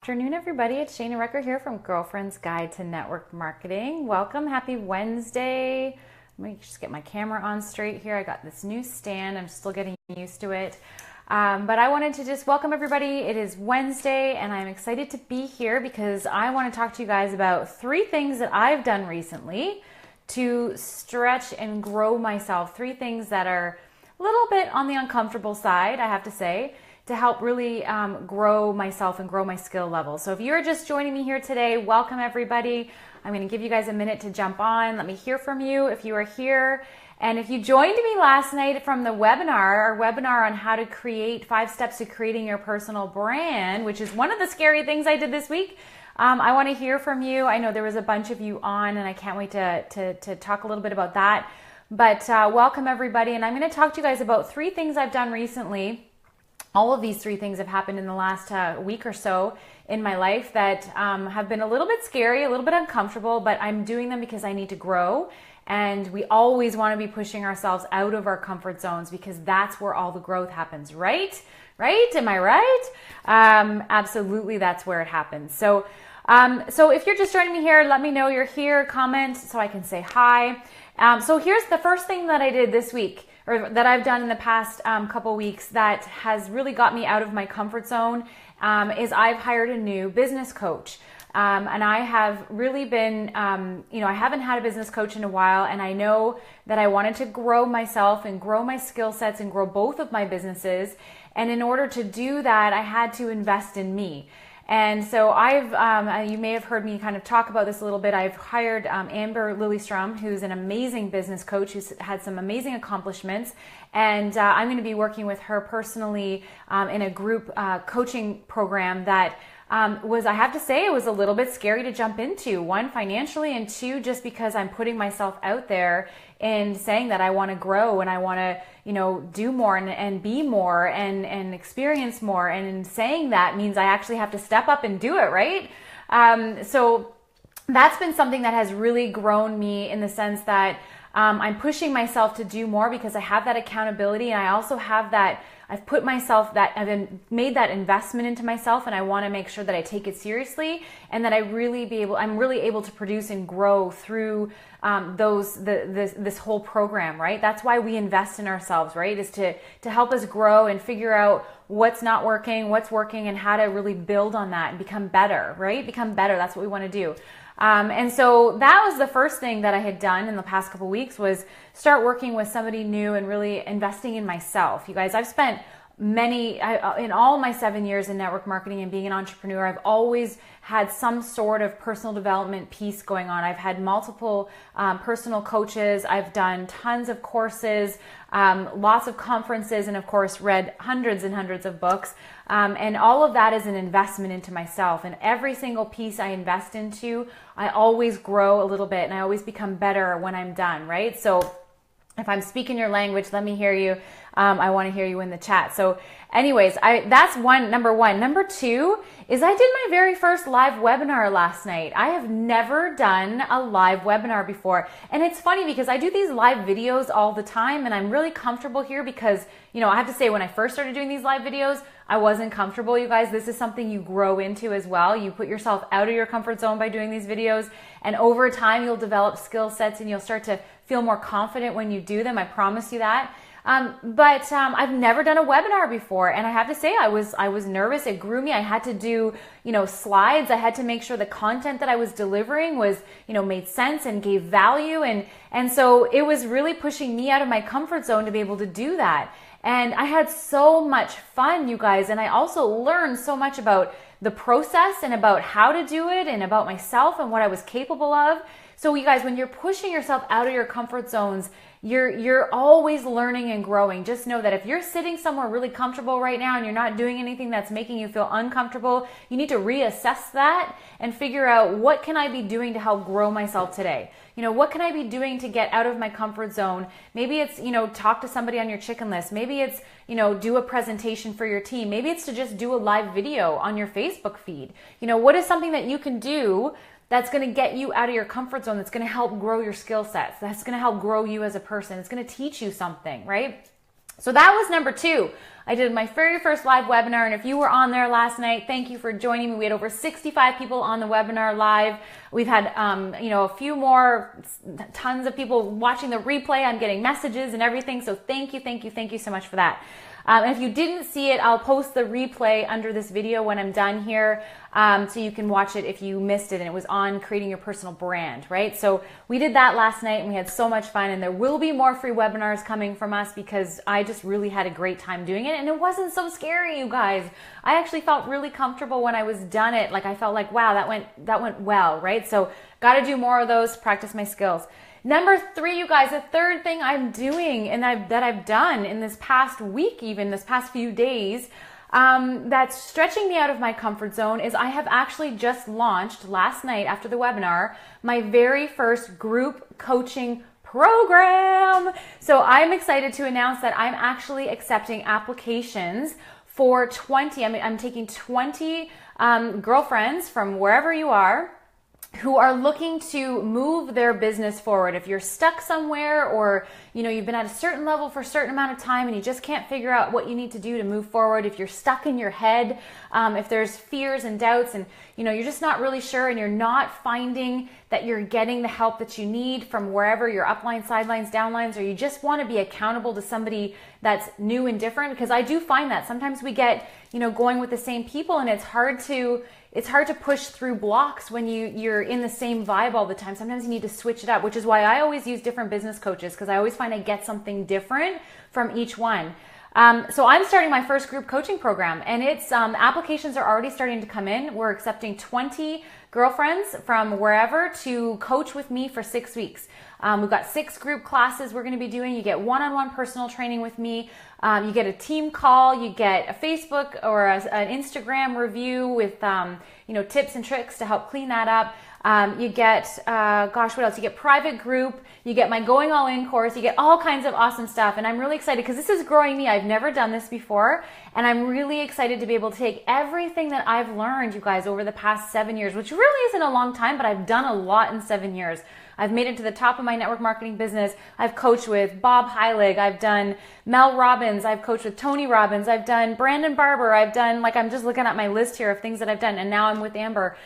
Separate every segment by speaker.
Speaker 1: Afternoon, everybody. It's Shana Recker here from Girlfriend's Guide to Network Marketing. Welcome. Happy Wednesday. Let me just get my camera on straight here. I got this new stand. I'm still getting used to it. But I wanted to just welcome everybody. It is Wednesday and I'm excited to be here because I want to talk to you guys about 3 things that I've done recently to stretch and grow myself. 3 things that are a little bit on the uncomfortable side, I have to say, to help really grow myself and grow my skill level. So if you're just joining me here today, welcome everybody. I'm going to give you guys a minute to jump on. Let me hear from you if you are here. And if you joined me last night from the webinar, our webinar on how to create 5 steps to creating your personal brand, which is one of the scary things I did this week, I want to hear from you. I know there was a bunch of you on and I can't wait to talk a little bit about that. But welcome everybody. And I'm going to talk to you guys about 3 things I've done recently. All of these 3 things have happened in the last week or so in my life that have been a little bit scary, a little bit uncomfortable, but I'm doing them because I need to grow. And we always want to be pushing ourselves out of our comfort zones because that's where all the growth happens, right? Right? Am I right? Absolutely, that's where it happens. So if you're just joining me here, let me know you're here, comment so I can say hi. So here's the first thing that I did this week, or that I've done in the past couple weeks that has really got me out of my comfort zone, is I've hired a new business coach. And I have really been, I haven't had a business coach in a while, and I know that I wanted to grow myself and grow my skill sets and grow both of my businesses. And in order to do that, I had to invest in me. And so you may have heard me kind of talk about this a little bit. I've hired Amber Lillystrom, who's an amazing business coach who's had some amazing accomplishments. And I'm going to be working with her personally in a group coaching program that I have to say, it was a little bit scary to jump into. 1, financially, and 2, just because I'm putting myself out there and saying that I want to grow and I want to, do more and be more and experience more. And in saying that means I actually have to step up and do it, right? So that's been something that has really grown me in the sense that I'm pushing myself to do more because I have that accountability, and I also have that I've made that investment into myself, and I want to make sure that I take it seriously and that I'm really able to produce and grow through this whole program, right? That's why we invest in ourselves, right? Is to help us grow and figure out what's not working, what's working, and how to really build on that and become better, right? Become better. That's what we want to do. And so that was the first thing that I had done in the past couple weeks, was start working with somebody new and really investing in myself. You guys, I've spent in all my 7 years in network marketing and being an entrepreneur, I've always had some sort of personal development piece going on. I've had multiple personal coaches. I've done tons of courses, lots of conferences, and of course read hundreds and hundreds of books. And all of that is an investment into myself. And every single piece I invest into, I always grow a little bit and I always become better when I'm done, right? So if I'm speaking your language, let me hear you. I want to hear you in the chat. So anyways, that's number 1. Number 2 is I did my very first live webinar last night. I have never done a live webinar before. And it's funny because I do these live videos all the time, and I'm really comfortable here because, I have to say, when I first started doing these live videos, I wasn't comfortable, you guys. This is something you grow into as well. You put yourself out of your comfort zone by doing these videos, and over time you'll develop skill sets and you'll start to feel more confident when you do them. I promise you that. But I've never done a webinar before, and I have to say I was nervous. It grew me. I had to do slides. I had to make sure the content that I was delivering was made sense and gave value, and so it was really pushing me out of my comfort zone to be able to do that. And I had so much fun, you guys, and I also learned so much about the process and about how to do it and about myself and what I was capable of. So you guys, when you're pushing yourself out of your comfort zones, you're always learning and growing. Just know that if you're sitting somewhere really comfortable right now and you're not doing anything that's making you feel uncomfortable, you need to reassess that and figure out, what can I be doing to help grow myself today? What can I be doing to get out of my comfort zone? Maybe it's, talk to somebody on your chicken list. Maybe it's, do a presentation for your team. Maybe it's to just do a live video on your Facebook feed. What is something that you can do that's going to get you out of your comfort zone, that's going to help grow your skill sets, that's going to help grow you as a person, it's going to teach you something, right? So that was number 2. I did my very first live webinar, and if you were on there last night, thank you for joining me. We had over 65 people on the webinar live. We've had, a few more, tons of people watching the replay. I'm getting messages and everything. So thank you so much for that. And if you didn't see it, I'll post the replay under this video when I'm done here, so you can watch it if you missed it. And it was on creating your personal brand, right? So we did that last night and we had so much fun, and there will be more free webinars coming from us because I just really had a great time doing it, and it wasn't so scary, you guys. I actually felt really comfortable when I was done it. Like I felt like, wow, that went well, right? So got to do more of those, practice my skills. Number 3, you guys, the third thing I'm doing and that I've done in this past week, even this past few days, that's stretching me out of my comfort zone is I have actually just launched last night after the webinar, my very first group coaching program. So I'm excited to announce that I'm actually accepting applications for 20. I'm taking 20 girlfriends from wherever you are who are looking to move their business forward. If you're stuck somewhere, or you've been at a certain level for a certain amount of time and you just can't figure out what you need to do to move forward, if you're stuck in your head, if there's fears and doubts and you're just not really sure and you're not finding that you're getting the help that you need from wherever, your uplines, sidelines, downlines, or you just want to be accountable to somebody that's new and different, because I do find that sometimes we get going with the same people, and it's hard to push through blocks when you're in the same vibe all the time. Sometimes you need to switch it up, which is why I always use different business coaches, because I always find I get something different from each one. So I'm starting my first group coaching program, and it's applications are already starting to come in. We're accepting 20 girlfriends from wherever to coach with me for 6 weeks. We've got 6 group classes we're going to be doing. You get one-on-one personal training with me. You get a team call. You get a Facebook or an Instagram review with tips and tricks to help clean that up. You get, what else? You get private group. You get my Going All In course. You get all kinds of awesome stuff. And I'm really excited because this is growing me. I've never done this before. And I'm really excited to be able to take everything that I've learned, you guys, over the past 7 years, which really isn't a long time, but I've done a lot in 7 years. I've made it to the top of my network marketing business. I've coached with Bob Heilig. I've done Mel Robbins. I've coached with Tony Robbins. I've done Brandon Barber. I've done, I'm just looking at my list here of things that I've done. And now I'm with Amber.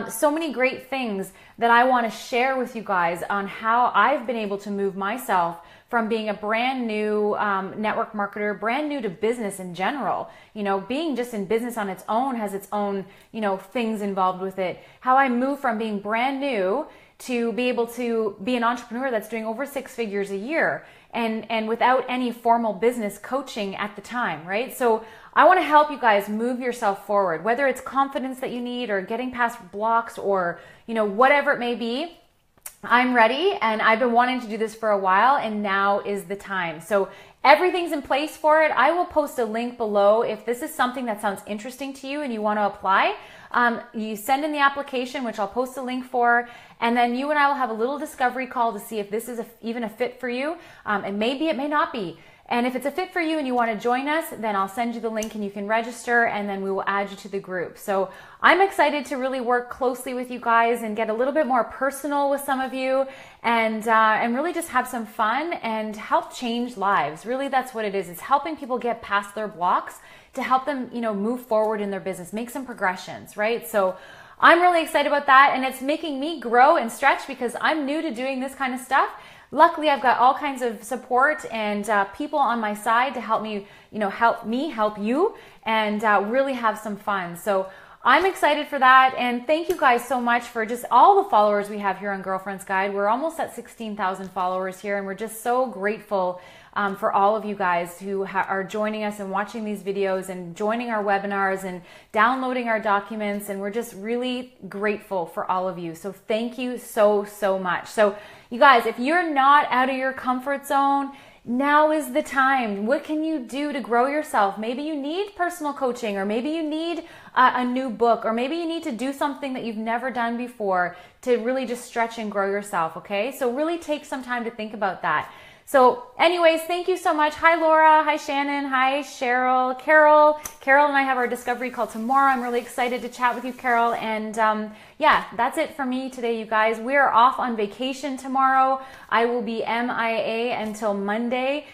Speaker 1: So many great things that I want to share with you guys on how I've been able to move myself from being a brand new network marketer, brand new to business in general. Being just in business on its own has its own, things involved with it. How I moved from being brand new to be able to be an entrepreneur that's doing over 6 figures a year and without any formal business coaching at the time, right? So I want to help you guys move yourself forward, whether it's confidence that you need or getting past blocks or, whatever it may be. I'm ready, and I've been wanting to do this for a while, and now is the time. So everything's in place for it. I will post a link below if this is something that sounds interesting to you and you want to apply. You send in the application, which I'll post a link for, and then you and I will have a little discovery call to see if this is even a fit for you. And maybe it may not be. And if it's a fit for you and you want to join us, then I'll send you the link and you can register, and then we will add you to the group. So I'm excited to really work closely with you guys and get a little bit more personal with some of you, and really just have some fun and help change lives. Really, that's what it is. It's helping people get past their blocks to help them, move forward in their business, make some progressions, right? So I'm really excited about that, and it's making me grow and stretch because I'm new to doing this kind of stuff. Luckily, I've got all kinds of support and people on my side to help me, help you, and really have some fun. So I'm excited for that, and thank you guys so much for just all the followers we have here on Girlfriend's Guide. We're almost at 16,000 followers here, and we're just so grateful for all of you guys who are joining us and watching these videos and joining our webinars and downloading our documents, and we're just really grateful for all of you. So thank you so much. So you guys, if you're not out of your comfort zone, now is the time. What can you do to grow yourself? Maybe you need personal coaching, or maybe you need a new book, or maybe you need to do something that you've never done before to really just stretch and grow yourself, okay? So really take some time to think about that. So anyways, thank you so much. Hi, Laura. Hi, Shannon. Hi, Cheryl. Carol and I have our discovery call tomorrow. I'm really excited to chat with you, Carol. And yeah, that's it for me today, you guys. We are off on vacation tomorrow. I will be MIA until Monday.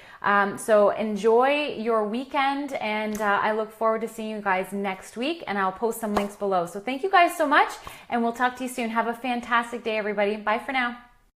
Speaker 1: So enjoy your weekend, and I look forward to seeing you guys next week, and I'll post some links below. So thank you guys so much, and we'll talk to you soon. Have a fantastic day, everybody. Bye for now.